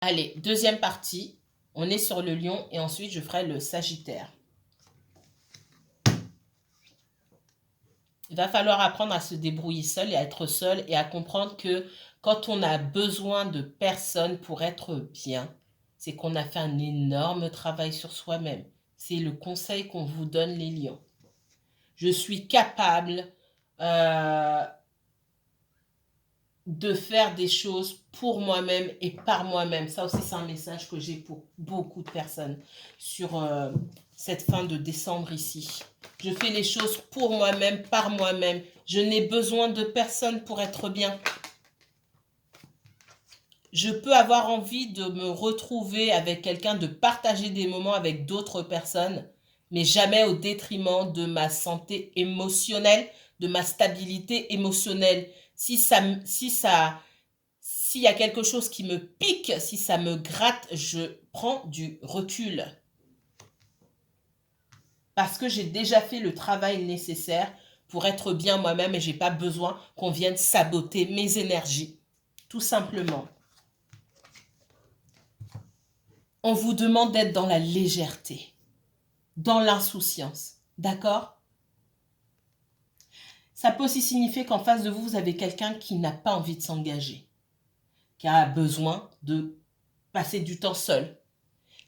Allez, deuxième partie. On est sur le lion et ensuite je ferai le sagittaire. Il va falloir apprendre à se débrouiller seul et à être seul et à comprendre que quand on a besoin de personne pour être bien, c'est qu'on a fait un énorme travail sur soi-même. C'est le conseil qu'on vous donne, les lions. Je suis capable de faire des choses pour moi-même et par moi-même. Ça aussi, c'est un message que j'ai pour beaucoup de personnes sur cette fin de décembre ici. Je fais les choses pour moi-même, par moi-même. Je n'ai besoin de personne pour être bien. Je peux avoir envie de me retrouver avec quelqu'un, de partager des moments avec d'autres personnes, mais jamais au détriment de ma santé émotionnelle, de ma stabilité émotionnelle. S'il y a quelque chose qui me pique, si ça me gratte, je prends du recul. Parce que j'ai déjà fait le travail nécessaire pour être bien moi-même et j'ai pas besoin qu'on vienne saboter mes énergies. Tout simplement. On vous demande d'être dans la légèreté, dans l'insouciance. D'accord? Ça peut aussi signifier qu'en face de vous, vous avez quelqu'un qui n'a pas envie de s'engager, qui a besoin de passer du temps seul.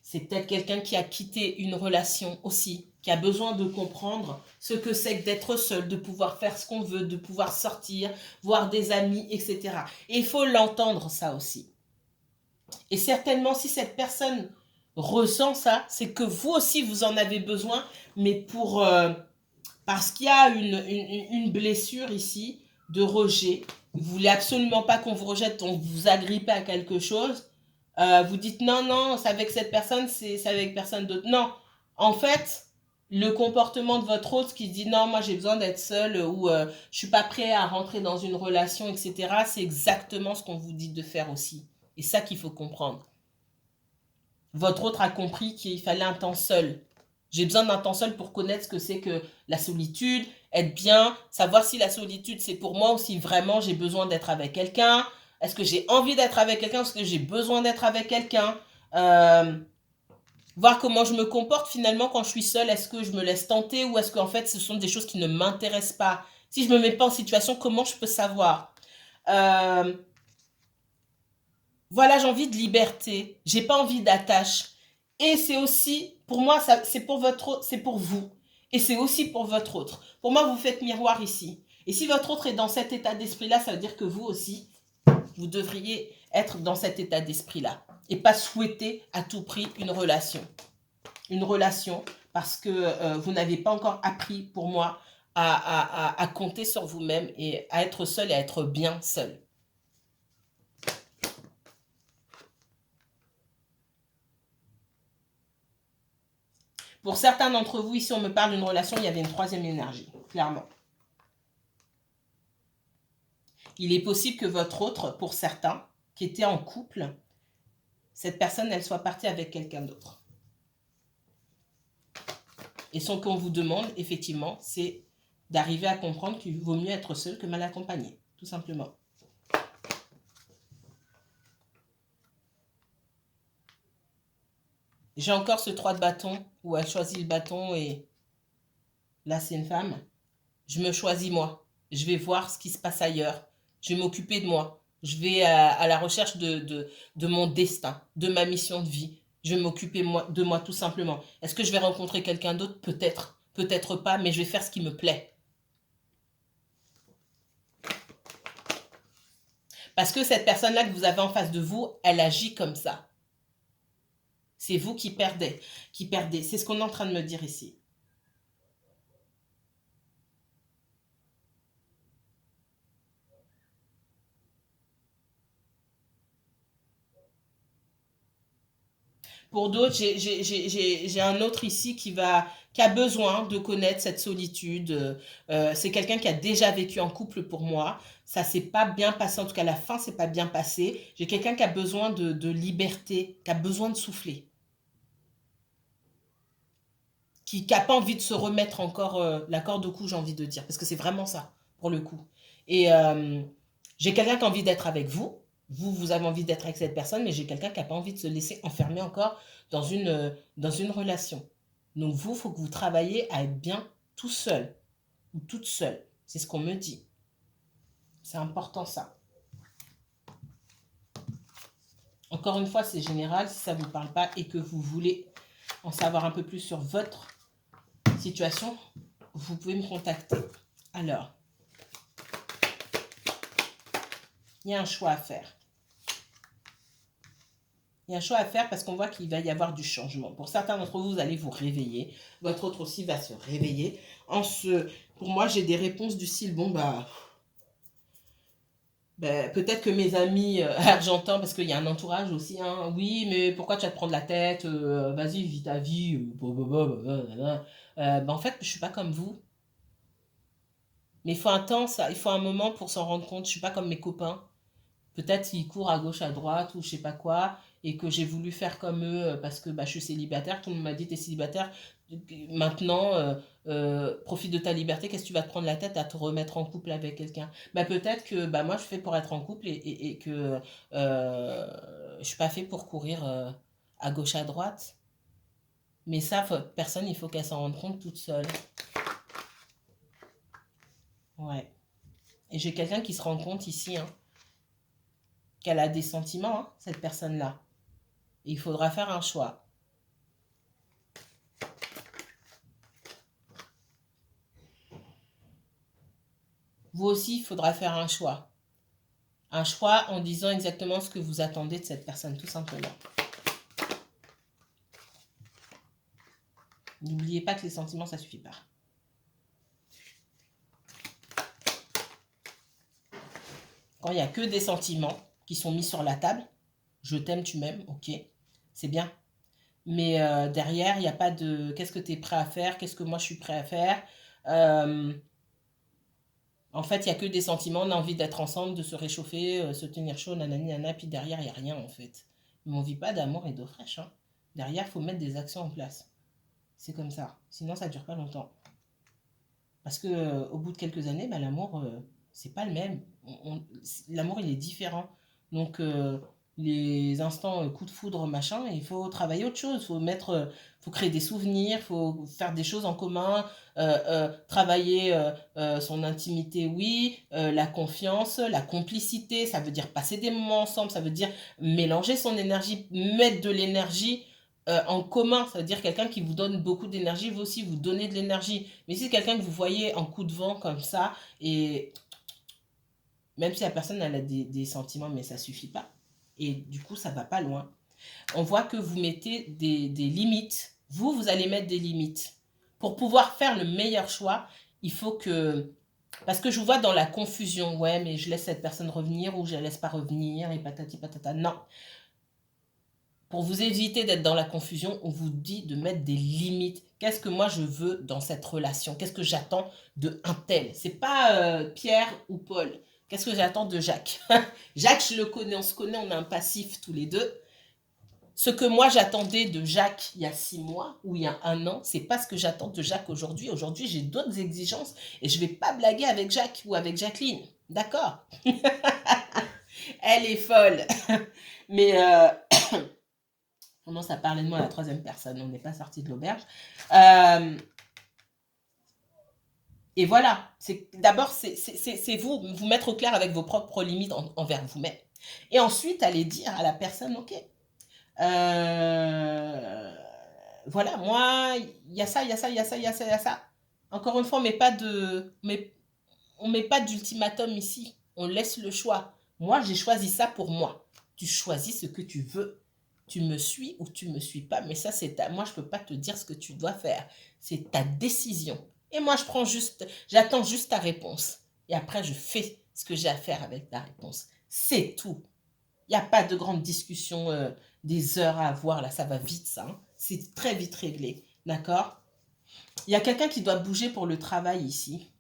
C'est peut-être quelqu'un qui a quitté une relation aussi, qui a besoin de comprendre ce que c'est que d'être seul, de pouvoir faire ce qu'on veut, de pouvoir sortir, voir des amis, etc. Et il faut l'entendre, ça aussi. Et certainement, si cette personne ressent ça, c'est que vous aussi, vous en avez besoin, mais parce qu'il y a une blessure ici de rejet. Vous voulez absolument pas qu'on vous rejette, donc vous agrippez à quelque chose. Vous dites non, non, c'est avec cette personne, c'est avec personne d'autre. Non, en fait, le comportement de votre hôte qui dit non, moi j'ai besoin d'être seul ou je suis pas prêt à rentrer dans une relation, etc. C'est exactement ce qu'on vous dit de faire aussi. Et ça qu'il faut comprendre. Votre autre a compris qu'il fallait un temps seul. J'ai besoin d'un temps seul pour connaître ce que c'est que la solitude, être bien, savoir si la solitude c'est pour moi ou si vraiment j'ai besoin d'être avec quelqu'un. Est-ce que j'ai envie d'être avec quelqu'un ou est-ce que j'ai besoin d'être avec quelqu'un voir comment je me comporte finalement quand je suis seule. Est-ce que je me laisse tenter ou est-ce qu'en fait ce sont des choses qui ne m'intéressent pas? Si je ne me mets pas en situation, comment je peux savoir? Voilà, j'ai envie de liberté. J'ai pas envie d'attache. Et c'est aussi, pour moi, c'est pour c'est pour vous. Et c'est aussi pour votre autre. Pour moi, vous faites miroir ici. Et si votre autre est dans cet état d'esprit-là, ça veut dire que vous aussi, vous devriez être dans cet état d'esprit-là. Et pas souhaiter à tout prix une relation. Une relation parce que vous n'avez pas encore appris, pour moi, à compter sur vous-même et à être seul et à être bien seul. Pour certains d'entre vous, ici, on me parle d'une relation, il y avait une troisième énergie, clairement. Il est possible que votre autre, pour certains, qui était en couple, cette personne, elle soit partie avec quelqu'un d'autre. Et ce qu'on vous demande, effectivement, c'est d'arriver à comprendre qu'il vaut mieux être seul que mal accompagné, tout simplement. J'ai encore ce 3 de bâton où elle choisit le bâton et là, c'est une femme. Je me choisis moi. Je vais voir ce qui se passe ailleurs. Je vais m'occuper de moi. Je vais à la recherche de mon destin, de ma mission de vie. Je vais m'occuper de moi tout simplement. Est-ce que je vais rencontrer quelqu'un d'autre? Peut-être. Peut-être pas, mais je vais faire ce qui me plaît. Parce que cette personne-là que vous avez en face de vous, elle agit comme ça. C'est vous qui perdez. C'est ce qu'on est en train de me dire ici. Pour d'autres, j'ai un autre ici qui a besoin de connaître cette solitude. C'est quelqu'un qui a déjà vécu en couple pour moi. Ça s'est pas bien passé, en tout cas la fin s'est pas bien passée. J'ai quelqu'un qui a besoin de liberté, qui a besoin de souffler. Qui n'a pas envie de se remettre encore la corde au cou, j'ai envie de dire. Parce que c'est vraiment ça, pour le coup. Et j'ai quelqu'un qui a envie d'être avec vous, Vous avez envie d'être avec cette personne, mais j'ai quelqu'un qui n'a pas envie de se laisser enfermer encore dans une relation. Donc vous, il faut que vous travaillez à être bien tout seul ou toute seule. C'est ce qu'on me dit. C'est important ça. Encore une fois, c'est général. Si ça ne vous parle pas et que vous voulez en savoir un peu plus sur votre situation, vous pouvez me contacter. Alors, il y a un choix à faire. Il y a un choix à faire parce qu'on voit qu'il va y avoir du changement. Pour certains d'entre vous, vous allez vous réveiller. Votre autre aussi va se réveiller. Pour moi, j'ai des réponses du style, bon, peut-être que mes amis argentins, parce qu'il y a un entourage aussi, hein, oui, mais pourquoi tu vas te prendre la tête, vas-y, vis ta vie, en fait, je suis pas comme vous. Mais il faut un temps, ça, il faut un moment pour s'en rendre compte. Je suis pas comme mes copains. Peut-être ils courent à gauche, à droite, ou je sais pas quoi, et que j'ai voulu faire comme eux parce que je suis célibataire. Tout le monde m'a dit, t'es célibataire, maintenant, profite de ta liberté, qu'est-ce que tu vas te prendre la tête à te remettre en couple avec quelqu'un? Peut-être que moi, je fais pour être en couple et que je suis pas fait pour courir à gauche, à droite. Mais ça, personne, il faut qu'elle s'en rende compte toute seule. Ouais. Et j'ai quelqu'un qui se rend compte ici, hein, qu'elle a des sentiments, hein, cette personne-là. Il faudra faire un choix. Vous aussi, il faudra faire un choix. Un choix en disant exactement ce que vous attendez de cette personne, tout simplement. N'oubliez pas que les sentiments, ça ne suffit pas. Quand il n'y a que des sentiments qui sont mis sur la table, je t'aime, tu m'aimes, ok, c'est bien. Mais derrière, il n'y a pas de qu'est-ce que tu es prêt à faire, qu'est-ce que moi je suis prêt à faire. En fait, il n'y a que des sentiments, on a envie d'être ensemble, de se réchauffer, se tenir chaud, nanani, nana, puis derrière, il n'y a rien en fait. Mais on ne vit pas d'amour et d'eau fraîche. Hein. Derrière, il faut mettre des actions en place. C'est comme ça. Sinon, ça ne dure pas longtemps. Parce que au bout de quelques années, l'amour, c'est pas le même. L'amour, il est différent. Donc, les instants coup de foudre, machin, il faut travailler autre chose. Faut créer des souvenirs, faut faire des choses en commun, travailler son intimité, oui, la confiance, la complicité, ça veut dire passer des moments ensemble, ça veut dire mélanger son énergie, mettre de l'énergie en commun, ça veut dire quelqu'un qui vous donne beaucoup d'énergie, vous aussi vous donnez de l'énergie. Mais si c'est quelqu'un que vous voyez en coup de vent comme ça, et même si la personne elle a des sentiments, mais ça suffit pas. Et du coup, ça va pas loin. On voit que vous mettez des limites. Vous allez mettre des limites. Pour pouvoir faire le meilleur choix, il faut que... Parce que je vous vois dans la confusion. Ouais, mais je laisse cette personne revenir ou je la laisse pas revenir et patati patata. Non. Pour vous éviter d'être dans la confusion, on vous dit de mettre des limites. Qu'est-ce que moi je veux dans cette relation? Qu'est-ce que j'attends de un tel? C'est pas Pierre ou Paul. Qu'est-ce que j'attends de Jacques? Jacques, je le connais, on se connaît, on a un passif tous les deux. Ce que moi j'attendais de Jacques il y a 6 mois ou il y a 1 an, c'est pas ce que j'attends de Jacques aujourd'hui. Aujourd'hui, j'ai d'autres exigences et je vais pas blaguer avec Jacques ou avec Jacqueline. D'accord? Elle est folle. Mais on commence à parler de moi à la troisième personne, on n'est pas sorti de l'auberge. Et voilà, d'abord, c'est vous mettre au clair avec vos propres limites envers vous-même. Et ensuite, aller dire à la personne, ok, voilà, moi, il y a ça, il y a ça, il y a ça, il y a ça, il y a ça. Encore une fois, on met pas d'ultimatum ici. On laisse le choix. Moi, j'ai choisi ça pour moi. Tu choisis ce que tu veux. Tu me suis ou tu me suis pas, mais ça, moi, je peux pas te dire ce que tu dois faire. C'est ta décision. Et moi, j'attends juste ta réponse. Et après, je fais ce que j'ai à faire avec ta réponse. C'est tout. Il n'y a pas de grande discussion, des heures à avoir, là, ça va vite, ça. Hein. C'est très vite réglé. D'accord? Il y a quelqu'un qui doit bouger pour le travail ici.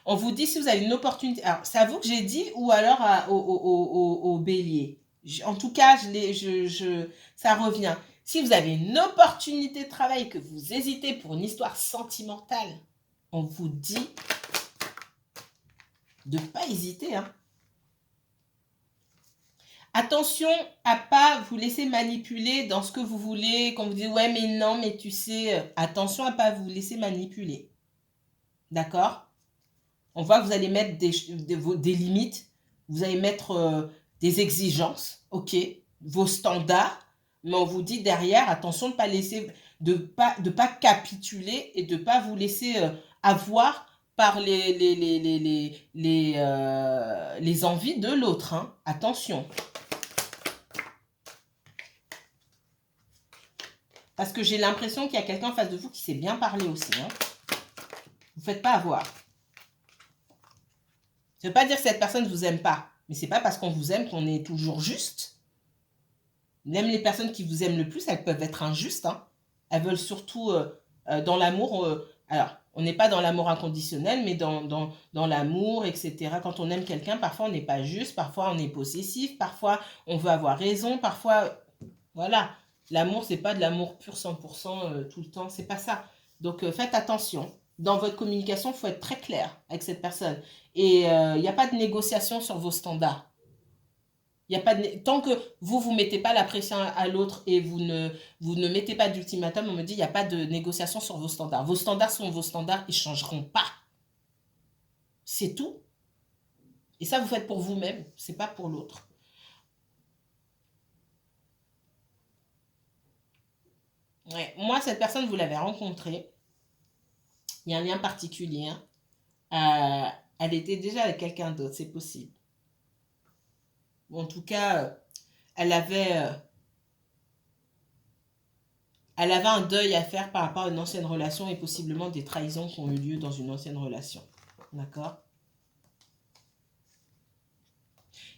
On vous dit si vous avez une opportunité. Alors, c'est à vous que j'ai dit ou alors au bélier. En tout cas, ça revient. Si vous avez une opportunité de travail que vous hésitez pour une histoire sentimentale, on vous dit de ne pas hésiter. Hein. Attention à pas vous laisser manipuler dans ce que vous voulez, quand vous dites ouais mais non, mais tu sais, attention à pas vous laisser manipuler. D'accord? On voit que vous allez mettre des limites, vous allez mettre des exigences, ok, vos standards, mais on vous dit derrière, attention de pas laisser, de pas capituler et de pas vous laisser avoir par les envies de l'autre. Hein. Attention. Parce que j'ai l'impression qu'il y a quelqu'un en face de vous qui sait bien parler aussi. Hein. Vous ne faites pas avoir. Ça ne veut pas dire que cette personne ne vous aime pas. Mais ce n'est pas parce qu'on vous aime qu'on est toujours juste. Même les personnes qui vous aiment le plus, elles peuvent être injustes. Hein. Elles veulent surtout dans l'amour. Alors, on n'est pas dans l'amour inconditionnel, mais dans l'amour, etc. Quand on aime quelqu'un, parfois on n'est pas juste, parfois on est possessif, parfois on veut avoir raison, parfois... Voilà. L'amour, c'est pas de l'amour pur 100% tout le temps. C'est pas ça. Donc, faites attention. Dans votre communication, il faut être très clair avec cette personne. Et il n'y a pas de négociation sur vos standards. Y a pas de... Tant que vous ne mettez pas la pression à l'autre et vous ne mettez pas d'ultimatum, on me dit il n'y a pas de négociation sur vos standards. Vos standards sont vos standards, ils ne changeront pas. C'est tout. Et ça, vous faites pour vous-même, ce n'est pas pour l'autre. Ouais. Moi, cette personne, vous l'avez rencontrée. Il y a un lien particulier. Hein. Elle était déjà avec quelqu'un d'autre, c'est possible. Ou en tout cas, elle avait un deuil à faire par rapport à une ancienne relation et possiblement des trahisons qui ont eu lieu dans une ancienne relation. D'accord?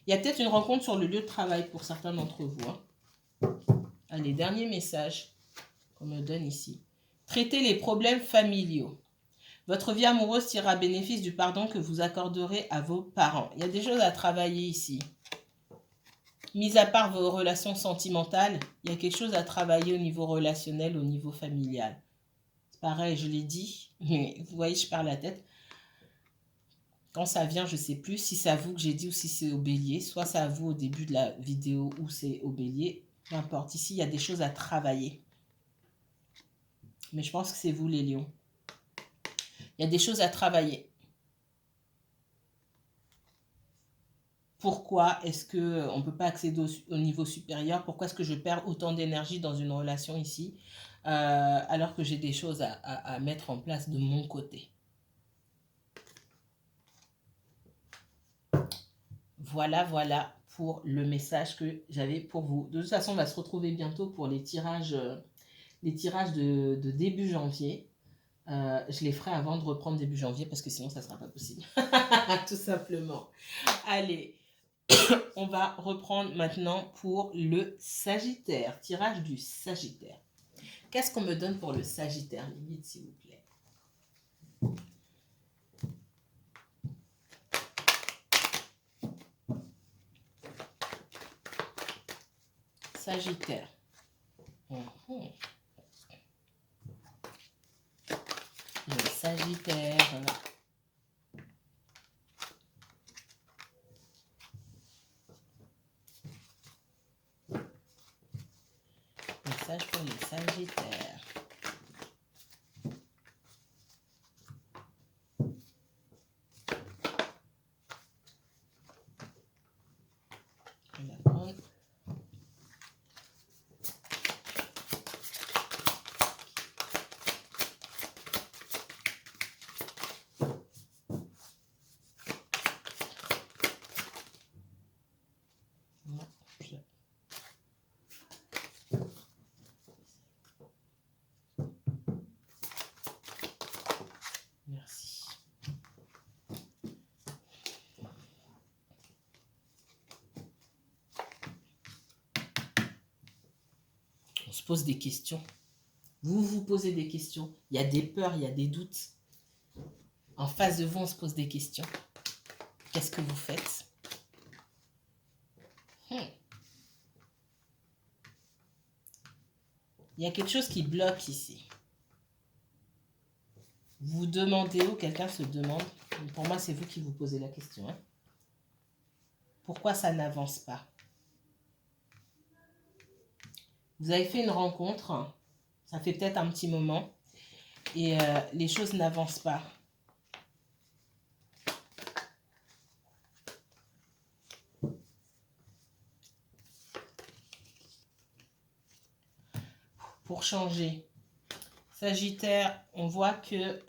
Il y a peut-être une rencontre sur le lieu de travail pour certains d'entre vous. Hein. Allez, dernier message qu'on me donne ici. Traitez les problèmes familiaux. Votre vie amoureuse tirera bénéfice du pardon que vous accorderez à vos parents. Il y a des choses à travailler ici. Mis à part vos relations sentimentales, il y a quelque chose à travailler au niveau relationnel, au niveau familial. C'est pareil, je l'ai dit, mais vous voyez, je perds la tête. Quand ça vient, je ne sais plus si c'est à vous que j'ai dit ou si c'est au bélier. Soit c'est à vous au début de la vidéo ou c'est au bélier. Peu importe, ici, il y a des choses à travailler. Mais je pense que c'est vous les lions. Il y a des choses à travailler. Pourquoi est-ce qu'on ne peut pas accéder au niveau supérieur? Pourquoi est-ce que je perds autant d'énergie dans une relation ici alors que j'ai des choses à mettre en place de mon côté? Voilà pour le message que j'avais pour vous. De toute façon, on va se retrouver bientôt pour les tirages de début janvier. Je les ferai avant de reprendre début janvier parce que sinon, ça ne sera pas possible. Tout simplement. Allez. On va reprendre maintenant pour le Sagittaire. Tirage du Sagittaire. Qu'est-ce qu'on me donne pour le Sagittaire, Lilith, s'il vous plaît? Sagittaire. Le Sagittaire. Message pour les Sagittaires. On va prendre. Merci. On se pose des questions. Vous vous posez des questions. Il y a des peurs, il y a des doutes. En face de vous, on se pose des questions. Qu'est-ce que vous faites? Il y a quelque chose qui bloque ici. Vous demandez ou quelqu'un se demande. Pour moi, c'est vous qui vous posez la question. Hein. Pourquoi ça n'avance pas? Vous avez fait une rencontre, ça fait peut-être un petit moment, et les choses n'avancent pas. Pour changer. Sagittaire, on voit que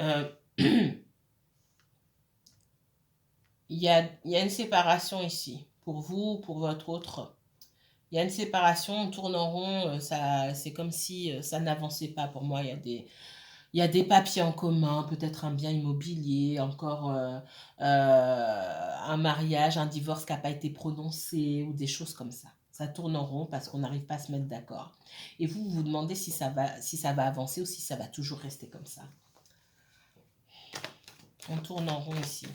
il y a une séparation ici, pour vous, pour votre autre. Il y a une séparation, on tourne en rond, c'est comme si ça n'avançait pas pour moi. Il y a des papiers en commun, peut-être un bien immobilier, encore un mariage, un divorce qui n'a pas été prononcé ou des choses comme ça. Ça tourne en rond parce qu'on n'arrive pas à se mettre d'accord. Et vous vous demandez si ça va avancer ou si ça va toujours rester comme ça. On tourne en rond ici.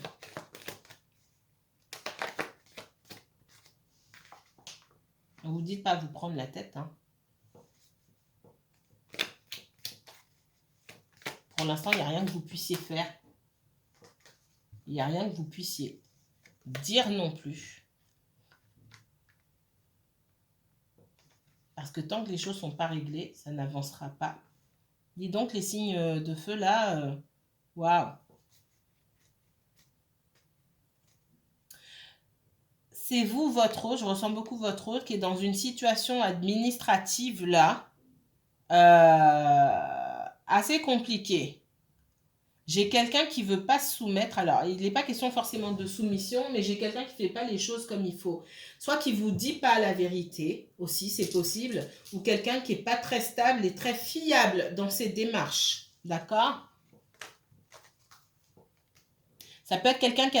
Ne vous dites pas vous prendre la tête. Hein. Pour l'instant, il n'y a rien que vous puissiez faire. Il n'y a rien que vous puissiez dire non plus. Parce que tant que les choses ne sont pas réglées, ça n'avancera pas. Dis donc, les signes de feu là, waouh! C'est vous, votre autre, je ressens beaucoup votre autre, qui est dans une situation administrative là, assez compliquée. J'ai quelqu'un qui veut pas se soumettre. Alors, il n'est pas question forcément de soumission, mais j'ai quelqu'un qui fait pas les choses comme il faut. Soit qui vous dit pas la vérité, aussi, c'est possible, ou quelqu'un qui est pas très stable et très fiable dans ses démarches. D'accord? Ça peut être quelqu'un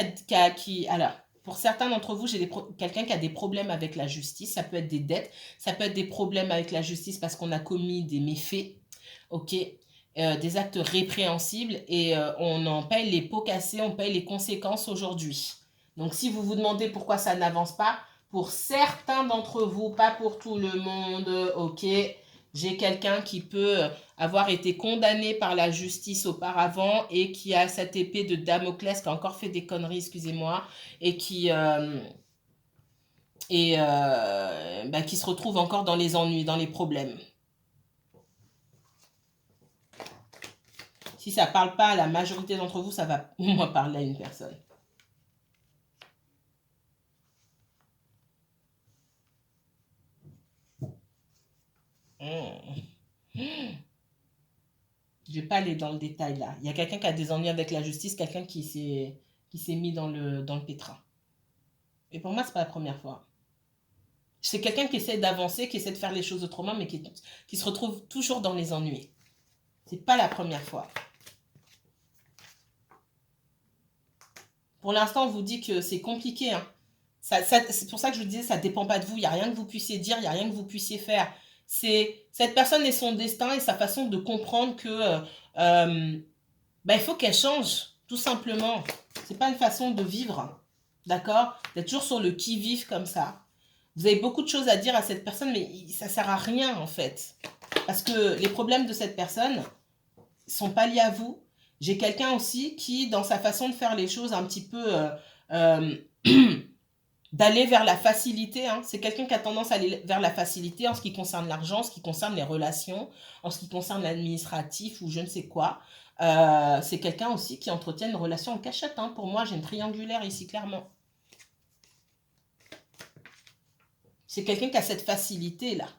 alors, pour certains d'entre vous, quelqu'un qui a des problèmes avec la justice. Ça peut être des dettes, ça peut être des problèmes avec la justice parce qu'on a commis des méfaits, ok, des actes répréhensibles et on en paye les pots cassés, on paye les conséquences aujourd'hui. Donc, si vous vous demandez pourquoi ça n'avance pas, pour certains d'entre vous, pas pour tout le monde, ok, j'ai quelqu'un qui peut avoir été condamné par la justice auparavant et qui a cette épée de Damoclès, qui a encore fait des conneries, excusez-moi, et qui se retrouve encore dans les ennuis, dans les problèmes. Si ça ne parle pas à la majorité d'entre vous, ça va au moins parler à une personne. Je ne vais pas aller dans le détail là. Il y a quelqu'un qui a des ennuis avec la justice, quelqu'un qui s'est mis dans le pétrin. Et pour moi, ce n'est pas la première fois. C'est quelqu'un qui essaie d'avancer, qui essaie de faire les choses autrement, mais qui se retrouve toujours dans les ennuis. C'est pas la première fois. Pour l'instant, on vous dit que c'est compliqué. Hein. C'est pour ça que je vous disais, ça ne dépend pas de vous. Il n'y a rien que vous puissiez dire, il n'y a rien que vous puissiez faire. Cette personne et son destin et sa façon de comprendre que il faut qu'elle change, tout simplement. C'est pas une façon de vivre, d'accord? D'être toujours sur le qui-vive comme ça. Vous avez beaucoup de choses à dire à cette personne, mais ça sert à rien en fait. Parce que les problèmes de cette personne sont pas liés à vous. J'ai quelqu'un aussi qui, dans sa façon de faire les choses, un petit peu d'aller vers la facilité. Hein. C'est quelqu'un qui a tendance à aller vers la facilité en ce qui concerne l'argent, en ce qui concerne les relations, en ce qui concerne l'administratif ou je ne sais quoi. C'est quelqu'un aussi qui entretient une relation en cachette. Hein. Pour moi, j'ai une triangulaire ici, clairement. C'est quelqu'un qui a cette facilité-là.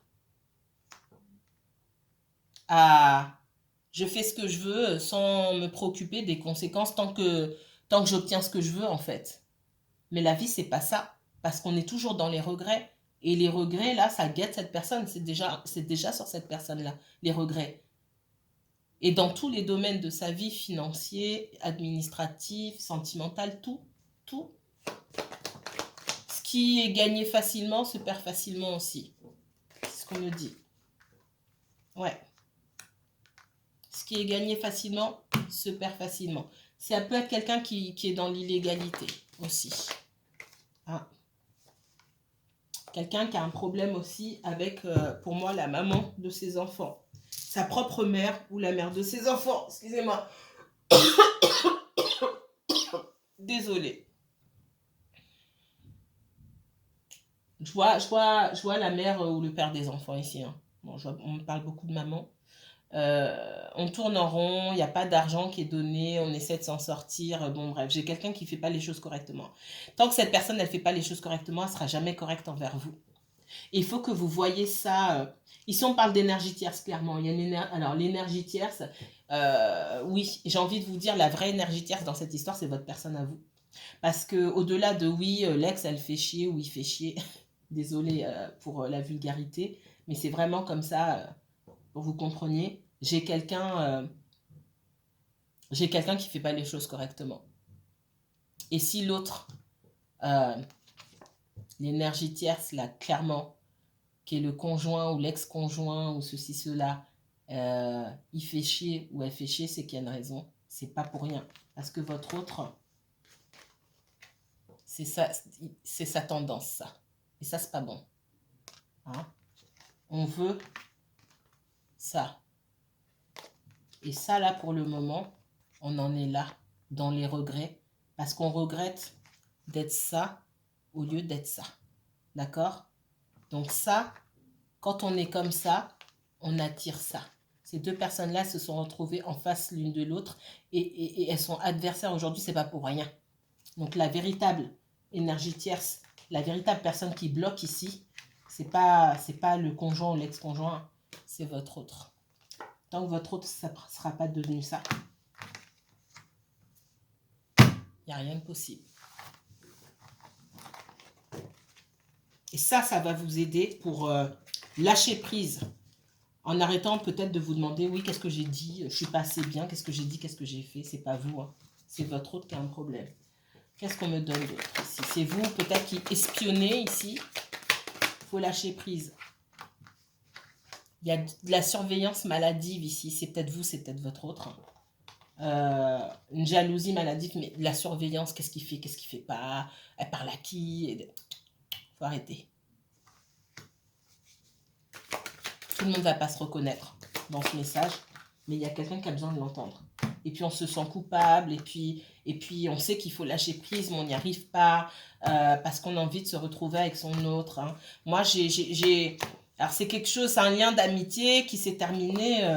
Je fais ce que je veux sans me préoccuper des conséquences tant que j'obtiens ce que je veux, en fait. Mais la vie, c'est pas ça. Parce qu'on est toujours dans les regrets. Et les regrets, là, ça guette cette personne. C'est déjà sur cette personne-là, les regrets. Et dans tous les domaines de sa vie, financier, administratif, sentimental, tout. Ce qui est gagné facilement se perd facilement aussi. C'est ce qu'on me dit. Ouais. Ce qui est gagné facilement se perd facilement. Ça peut être quelqu'un qui est dans l'illégalité aussi. Ah. Quelqu'un qui a un problème aussi avec, pour moi, la maman de ses enfants. Sa propre mère ou la mère de ses enfants. Excusez-moi. Désolée. Je vois la mère ou le père des enfants ici. Hein. Bon, on me parle beaucoup de maman. On tourne en rond, il n'y a pas d'argent qui est donné, on essaie de s'en sortir. Bon, bref, j'ai quelqu'un qui ne fait pas les choses correctement. Tant que cette personne, elle ne fait pas les choses correctement, elle ne sera jamais correcte envers vous. Et il faut que vous voyez ça. Ici, on parle d'énergie tierce, clairement. Il y a une alors, l'énergie tierce, oui, j'ai envie de vous dire, la vraie énergie tierce dans cette histoire, c'est votre personne à vous. Parce que au-delà de oui, l'ex, elle fait chier ou il fait chier, désolé pour la vulgarité, mais c'est vraiment comme ça, pour que vous compreniez. J'ai quelqu'un qui fait pas les choses correctement. Et si l'autre, euh, l'énergie tierce, là, clairement, qui est le conjoint ou l'ex-conjoint ou ceci, cela, il fait chier ou elle fait chier, c'est qu'il y a une raison. C'est pas pour rien. Parce que votre autre, c'est sa tendance, ça. Et ça, c'est pas bon. Hein? On veut ça. Et ça, là, pour le moment, on en est là, dans les regrets. Parce qu'on regrette d'être ça au lieu d'être ça. D'accord? Donc ça, quand on est comme ça, on attire ça. Ces deux personnes-là se sont retrouvées en face l'une de l'autre et elles sont adversaires aujourd'hui, c'est pas pour rien. Donc la véritable énergie tierce, la véritable personne qui bloque ici, c'est pas le conjoint ou l'ex-conjoint, c'est votre autre. Tant que votre autre, ça ne sera pas devenu ça, il n'y a rien de possible. Et ça va vous aider pour lâcher prise. En arrêtant peut-être de vous demander, oui, qu'est-ce que j'ai dit? Je ne suis pas assez bien. Qu'est-ce que j'ai dit? Qu'est-ce que j'ai fait? C'est pas vous. Hein. C'est votre autre qui a un problème. Qu'est-ce qu'on me donne d'autre ici? C'est vous peut-être qui espionnez ici. Il faut lâcher prise. Il y a de la surveillance maladive ici. C'est peut-être vous, c'est peut-être votre autre. Une jalousie maladive, mais la surveillance, qu'est-ce qu'il fait? Qu'est-ce qu'il fait pas? Elle parle à qui? Il faut arrêter. Tout le monde ne va pas se reconnaître dans ce message, mais il y a quelqu'un qui a besoin de l'entendre. Et puis on se sent coupable, et puis on sait qu'il faut lâcher prise, mais on n'y arrive pas, parce qu'on a envie de se retrouver avec son autre. Hein. Moi, alors c'est quelque chose, c'est un lien d'amitié qui s'est terminé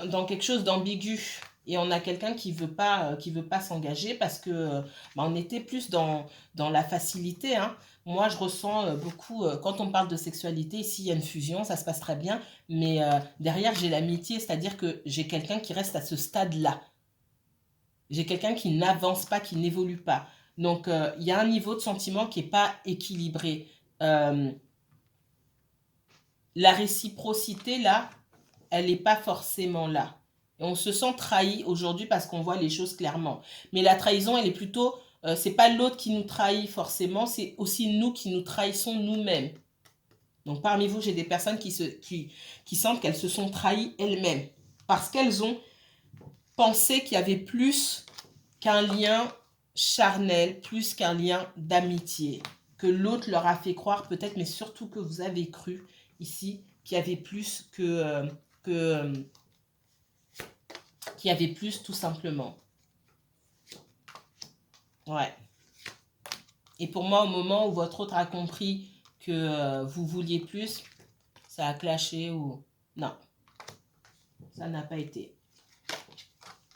dans quelque chose d'ambigu. Et on a quelqu'un qui veut pas s'engager parce que on était plus dans la facilité. Hein. Moi, je ressens beaucoup, quand on parle de sexualité, ici, il y a une fusion, ça se passe très bien, mais derrière, j'ai l'amitié, c'est-à-dire que j'ai quelqu'un qui reste à ce stade-là. J'ai quelqu'un qui n'avance pas, qui n'évolue pas. Donc, il y a un niveau de sentiment qui n'est pas équilibré. La réciprocité, là, elle n'est pas forcément là. Et on se sent trahi aujourd'hui parce qu'on voit les choses clairement. Mais la trahison, elle est plutôt, c'est pas l'autre qui nous trahit forcément, c'est aussi nous qui nous trahissons nous-mêmes. Donc parmi vous, j'ai des personnes qui sentent qu'elles se sont trahies elles-mêmes parce qu'elles ont pensé qu'il y avait plus qu'un lien charnel, plus qu'un lien d'amitié, que l'autre leur a fait croire peut-être, mais surtout que vous avez cru ici qu'il y avait plus qu'il y avait plus tout simplement. Ouais. Et pour moi, au moment où votre autre a compris que vous vouliez plus, ça a clashé ou... Non, ça n'a pas été.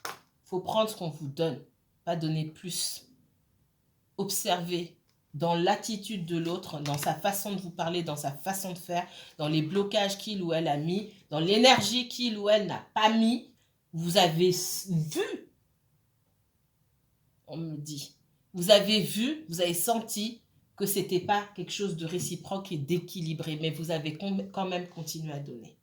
Il faut prendre ce qu'on vous donne, pas donner plus. Observez dans l'attitude de l'autre, dans sa façon de vous parler, dans sa façon de faire, dans les blocages qu'il ou elle a mis, dans l'énergie qu'il ou elle n'a pas mis. Vous avez vu, on me dit, vous avez vu, vous avez senti que ce n'était pas quelque chose de réciproque et d'équilibré, mais vous avez quand même continué à donner.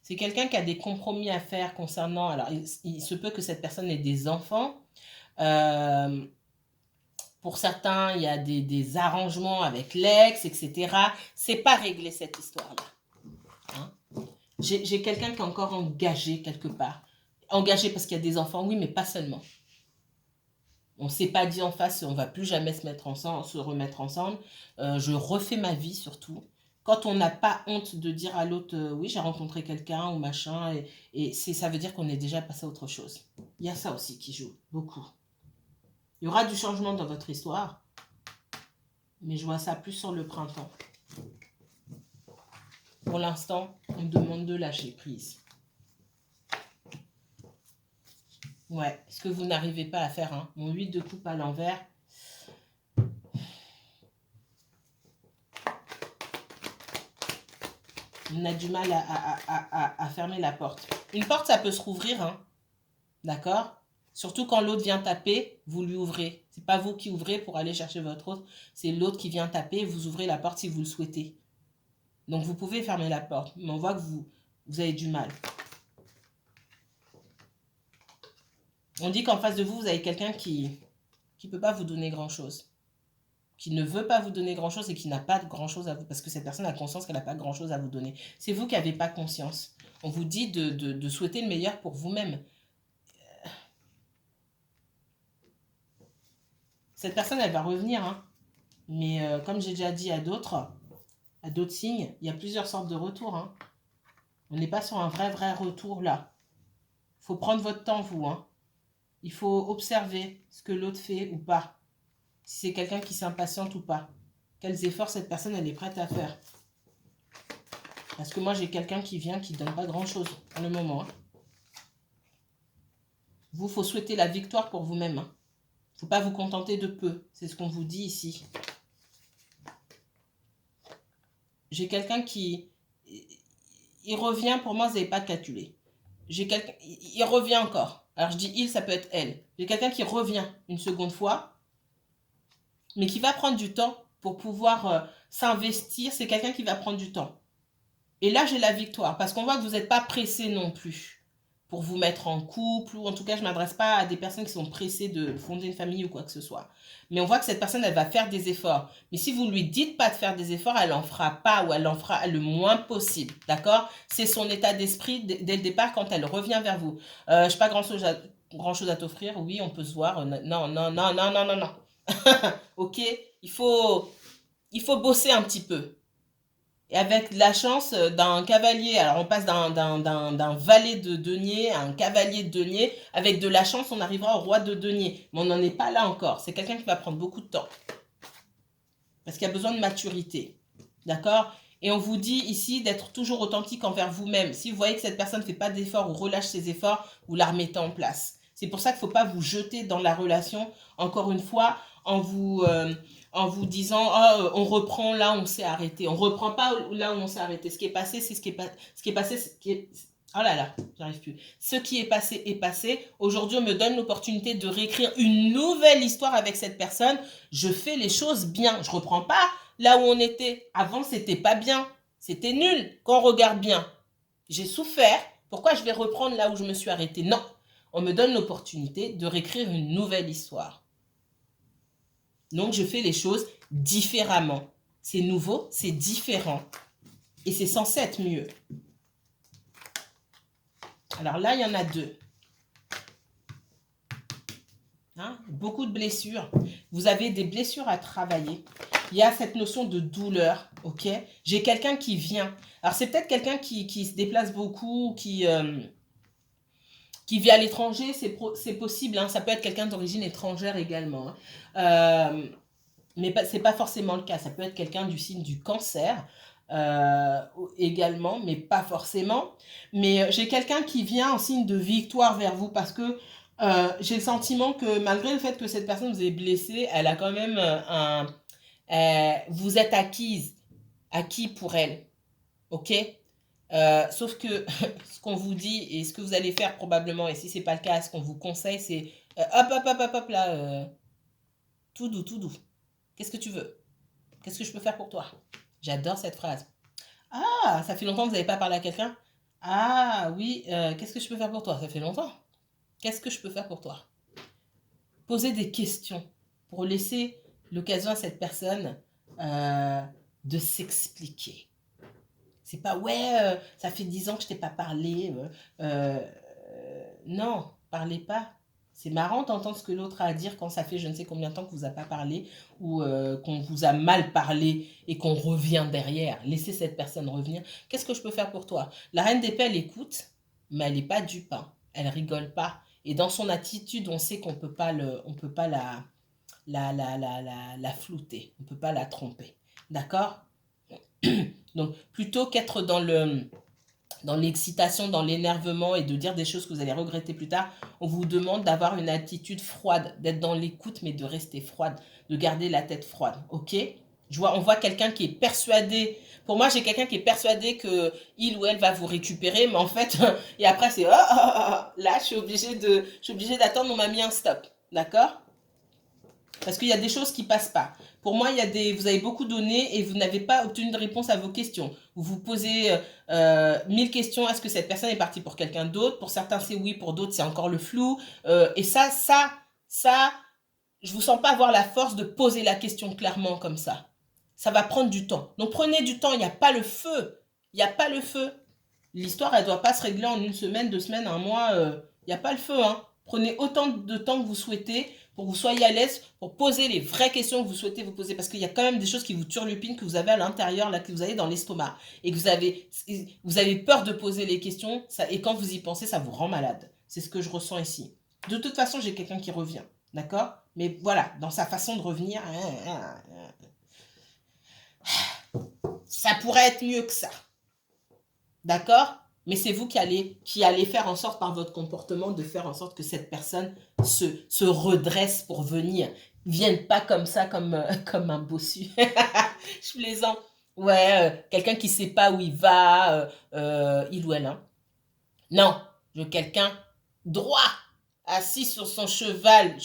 C'est quelqu'un qui a des compromis à faire concernant... Alors, il se peut que cette personne ait des enfants. Pour certains, il y a des arrangements avec l'ex, etc. C'est pas réglé cette histoire-là. Hein? J'ai quelqu'un qui est encore engagé quelque part. Engagé parce qu'il y a des enfants, oui, mais pas seulement. On ne s'est pas dit en face, on ne va plus jamais se remettre ensemble. Je refais ma vie surtout. Quand on n'a pas honte de dire à l'autre, oui, j'ai rencontré quelqu'un ou machin, ça veut dire qu'on est déjà passé à autre chose. Il y a ça aussi qui joue, beaucoup. Il y aura du changement dans votre histoire, mais je vois ça plus sur le printemps. Pour l'instant, on me demande de lâcher prise. Ouais, ce que vous n'arrivez pas à faire, hein. Mon 8 de coupe à l'envers. On a du mal à fermer la porte. Une porte, ça peut se rouvrir, hein. D'accord? Surtout quand l'autre vient taper, vous lui ouvrez. C'est pas vous qui ouvrez pour aller chercher votre autre, c'est l'autre qui vient taper, vous ouvrez la porte si vous le souhaitez. Donc vous pouvez fermer la porte, mais on voit que vous avez du mal. On dit qu'en face de vous, vous avez quelqu'un qui ne peut pas vous donner grand-chose. Qui ne veut pas vous donner grand-chose et qui n'a pas grand-chose à vous. Parce que cette personne a conscience qu'elle n'a pas grand-chose à vous donner. C'est vous qui n'avez pas conscience. On vous dit de souhaiter le meilleur pour vous-même. Cette personne, elle va revenir. Hein. Mais comme j'ai déjà dit à d'autres signes, il y a plusieurs sortes de retours. Hein. On n'est pas sur un vrai retour là. Il faut prendre votre temps, vous. Hein. Il faut observer ce que l'autre fait ou pas. Si c'est quelqu'un qui s'impatiente ou pas. Quels efforts cette personne, elle est prête à faire. Parce que moi, j'ai quelqu'un qui vient qui ne donne pas grand-chose pour le moment. Hein. Vous, il faut souhaiter la victoire pour vous-même. Il ne faut pas vous contenter de peu. C'est ce qu'on vous dit ici. J'ai quelqu'un qui... Il revient, pour moi, vous n'avez pas calculé. J'ai quelqu'un... Il revient encore. Alors, je dis il, ça peut être elle. J'ai quelqu'un qui revient une seconde fois, mais qui va prendre du temps pour pouvoir s'investir. C'est quelqu'un qui va prendre du temps. Et là, j'ai la victoire, parce qu'on voit que vous n'êtes pas pressé non plus pour vous mettre en couple, ou en tout cas, je ne m'adresse pas à des personnes qui sont pressées de fonder une famille ou quoi que ce soit. Mais on voit que cette personne, elle va faire des efforts. Mais si vous ne lui dites pas de faire des efforts, elle n'en fera pas ou elle en fera le moins possible, d'accord? C'est son état d'esprit dès le départ quand elle revient vers vous. Je n'ai pas grand-chose à t'offrir, oui, on peut se voir. Non. Ok, il faut bosser un petit peu. Et avec la chance d'un cavalier, alors on passe d'un valet de denier à un cavalier de denier, avec de la chance on arrivera au roi de denier. Mais on n'en est pas là encore, c'est quelqu'un qui va prendre beaucoup de temps. Parce qu'il y a besoin de maturité, d'accord? Et on vous dit ici d'être toujours authentique envers vous-même. Si vous voyez que cette personne ne fait pas d'efforts ou relâche ses efforts, vous la remettez en place. C'est pour ça qu'il ne faut pas vous jeter dans la relation, encore une fois, en vous disant oh, on reprend là où on s'est arrêté. On ne reprend pas là où on s'est arrêté. Ce qui est passé, c'est ce qui est passé. Oh là là, j'arrive plus. Ce qui est passé est passé. Aujourd'hui, on me donne l'opportunité de réécrire une nouvelle histoire avec cette personne. Je fais les choses bien. Je ne reprends pas là où on était. Avant, c'était pas bien. C'était nul quand on regarde bien. J'ai souffert. Pourquoi je vais reprendre là où je me suis arrêtée? Non. On me donne l'opportunité de réécrire une nouvelle histoire. Donc, je fais les choses différemment. C'est nouveau, c'est différent. Et c'est censé être mieux. Alors là, il y en a deux. Hein? Beaucoup de blessures. Vous avez des blessures à travailler. Il y a cette notion de douleur, ok? J'ai quelqu'un qui vient. Alors, c'est peut-être quelqu'un qui se déplace beaucoup, qui vit à l'étranger, c'est possible. Hein? Ça peut être quelqu'un d'origine étrangère également. Hein? Mais ce n'est pas forcément le cas. Ça peut être quelqu'un du signe du cancer également, mais pas forcément. Mais j'ai quelqu'un qui vient en signe de victoire vers vous parce que j'ai le sentiment que malgré le fait que cette personne vous ait blessé, elle a quand même vous êtes acquis pour elle. Ok? Sauf que ce qu'on vous dit et ce que vous allez faire probablement, et si ce n'est pas le cas, ce qu'on vous conseille, c'est hop là, tout doux. Qu'est-ce que tu veux? Qu'est-ce que je peux faire pour toi? J'adore cette phrase. Ah, ça fait longtemps que vous n'avez pas parlé à quelqu'un? Ah oui, qu'est-ce que je peux faire pour toi? Ça fait longtemps. Qu'est-ce que je peux faire pour toi? Posez des questions pour laisser l'occasion à cette personne de s'expliquer. C'est pas, ouais, ça fait 10 ans que je t'ai pas parlé. Non, parlez pas. C'est marrant d'entendre ce que l'autre a à dire quand ça fait je ne sais combien de temps qu'on vous a pas parlé ou qu'on vous a mal parlé et qu'on revient derrière. Laissez cette personne revenir. Qu'est-ce que je peux faire pour toi? La reine d'épée, elle écoute, mais elle n'est pas dupe. Hein. Elle rigole pas. Et dans son attitude, on sait qu'on peut pas on peut pas la flouter. On peut pas la tromper. D'accord? Donc, plutôt qu'être dans l'excitation, dans l'énervement et de dire des choses que vous allez regretter plus tard, on vous demande d'avoir une attitude froide, d'être dans l'écoute, mais de rester froide, de garder la tête froide, ok? On voit quelqu'un qui est persuadé, pour moi j'ai quelqu'un qui est persuadé que il ou elle va vous récupérer, mais en fait, et après c'est, là je suis obligée d'attendre, on m'a mis un stop, d'accord? Parce qu'il y a des choses qui ne passent pas. Pour moi, vous avez beaucoup donné et vous n'avez pas obtenu de réponse à vos questions. Vous vous posez 1000 questions. Est-ce que cette personne est partie pour quelqu'un d'autre? Pour certains, c'est oui. Pour d'autres, c'est encore le flou. Et ça, je ne vous sens pas avoir la force de poser la question clairement comme ça. Ça va prendre du temps. Donc, prenez du temps. Il n'y a pas le feu. Il n'y a pas le feu. L'histoire, elle ne doit pas se régler en une semaine, 2 semaines, un mois. Il n'y a pas le feu. Hein. Prenez autant de temps que vous souhaitez pour que vous soyez à l'aise, pour poser les vraies questions que vous souhaitez vous poser. Parce qu'il y a quand même des choses qui vous turlupinent, que vous avez à l'intérieur, là, que vous avez dans l'estomac. Et que vous avez peur de poser les questions. Et quand vous y pensez, ça vous rend malade. C'est ce que je ressens ici. De toute façon, j'ai quelqu'un qui revient. D'accord? Mais voilà, dans sa façon de revenir, ça pourrait être mieux que ça. D'accord? Mais c'est vous qui allez faire en sorte par votre comportement de faire en sorte que cette personne se redresse pour venir. Ne vienne pas comme ça, comme un bossu. Je plaisante. Ouais, quelqu'un qui ne sait pas où il va, il ou elle. Hein. Non, je veux quelqu'un droit, assis sur son cheval,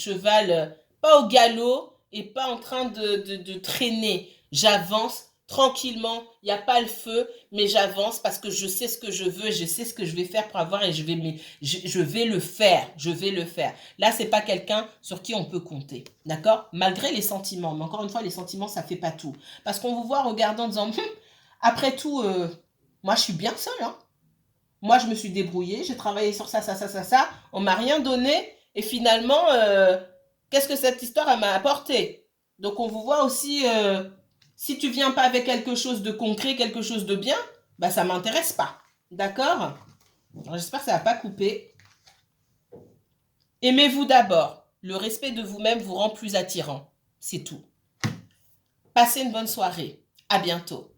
pas au galop et pas en train de traîner. J'avance tranquillement, il n'y a pas le feu, mais j'avance parce que je sais ce que je veux, je sais ce que je vais faire pour avoir et je vais le faire, je vais le faire. Là, c'est pas quelqu'un sur qui on peut compter, d'accord? Malgré les sentiments, mais encore une fois, les sentiments, ça fait pas tout. Parce qu'on vous voit regarder en disant, après tout, moi, je suis bien seule, hein. Moi, je me suis débrouillée, j'ai travaillé sur ça, on m'a rien donné, et finalement, qu'est-ce que cette histoire m'a apporté? Donc, on vous voit aussi, si tu viens pas avec quelque chose de concret, quelque chose de bien, bah ça m'intéresse pas. D'accord? J'espère que ça va pas couper. Aimez-vous d'abord. Le respect de vous-même vous rend plus attirant. C'est tout. Passez une bonne soirée. À bientôt.